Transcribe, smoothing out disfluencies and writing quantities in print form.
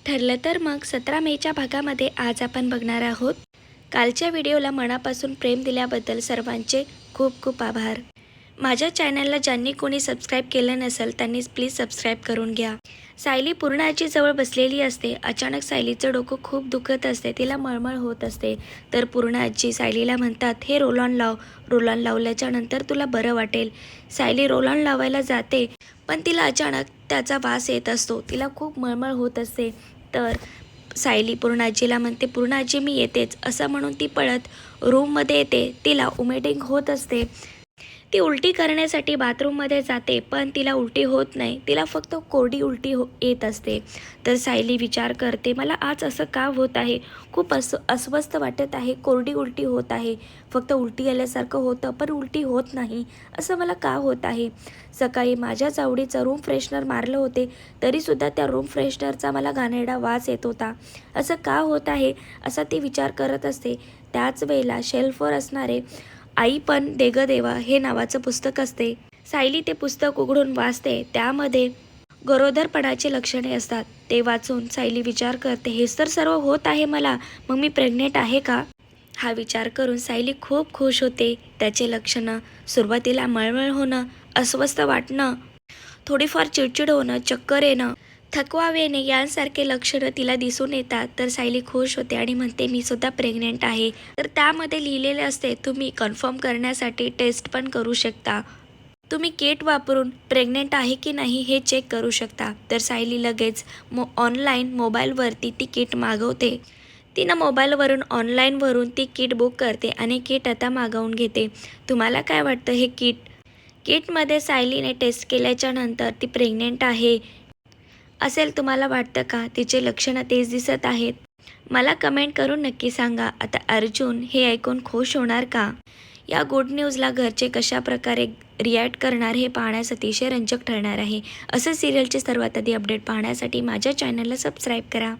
ठरलं तर मग 17 मेच्या भागामध्ये आज आपण बघणार आहोत. कालच्या व्हिडिओला मनापासून प्रेम दिल्याबद्दल सर्वांचे खूप खूप आभार. माझ्या चॅनलला ज्यांनी कोणी सबस्क्राईब केलं नसेल त्यांनी प्लीज सबस्क्राईब करून घ्या. सायली पूर्ण आजीजवळ बसलेली असते. अचानक सायलीचं डोकं खूप दुखत असते. तिला मळमळ होत असते. तर पूर्ण आजी सायलीला म्हणतात, हे रोल ऑन लाव. रोल ऑन लावल्याच्या नंतर तुला बरं वाटेल. सायली रोल ऑन लावायला जाते, पण तिला अचानक त्याचा वास येत असतो. तिला खूप मळमळ होत असते. तर सायली पूर्ण आजीला म्हणते, पूर्ण आजी मी येतेच, असं म्हणून ती पळत रूममध्ये येते. तिला उमेटिंग होत असते. ती उलटी करण्यासाठी बाथरूममध्ये जाते, पण तिला उलटी होत नाही. तिला फक्त कोरडी उलटी येत असते. तर सायली विचार करते, मला आज असं का होत आहे? खूप अस्वस्थ वाटत आहे. कोरडी उलटी होत आहे. फक्त उलटी आल्यासारखं होतं, पण उलटी होत नाही. असं मला का होत आहे? सकाळी माझ्याच आवडीचं रूम फ्रेशनर मारलं होते, तरीसुद्धा त्या रूम फ्रेशनरचा मला घाणेरडा वास येत होता. असं का होत आहे? असा ती विचार करत असते. त्याच वेळेला शेल्फवर असणारे आई पण दे ग देवा हे नावाचं पुस्तक असते. सायली ते पुस्तक उघडून वाचते. त्यामध्ये गरोदरपणाची लक्षणे असतात. ते वाचून सायली विचार करते, हेच तर सर्व होत आहे मला, मग मी प्रेग्नेंट आहे का? हा विचार करून सायली खूप खुश होते. त्याचे लक्षणं सुरुवातीला मळमळ होणं, अस्वस्थ वाटणं, थोडीफार चिडचिड होणं, चक्कर येणं, थकवा येणे यांसारखे लक्षणं तिला दिसून येतात. तर सायली खुश होते आणि म्हणते, मी सुद्धा प्रेग्नेंट आहे. तर त्यामध्ये लिहिलेले असते, तुम्ही कन्फर्म करण्यासाठी टेस्ट पण करू शकता. तुम्ही किट वापरून प्रेग्नेंट आहे की नाही हे चेक करू शकता. तर सायली लगेच ऑनलाईन मोबाईलवरती ती किट मागवते. तिनं मोबाईलवरून ऑनलाईनवरून ती किट बुक करते आणि किट आता मागवून घेते. तुम्हाला काय वाटतं हे किटमध्ये सायलीने टेस्ट केल्याच्या नंतर ती प्रेग्नेंट आहे असेल तुम्हाला वाटतं का? तिचे लक्षणं तेच दिसत आहेत? मला कमेंट करून नक्की सांगा. आता अर्जुन हे ऐकून खुश होणार का? या गुड न्यूजला घरचे कशा प्रकारे रिॲक्ट करणार हे पाहण्यास अतिशय रंजक ठरणार आहे. असं सिरियलचे सर्वात आधी अपडेट पाहण्यासाठी माझ्या चॅनलला सबस्क्राईब करा.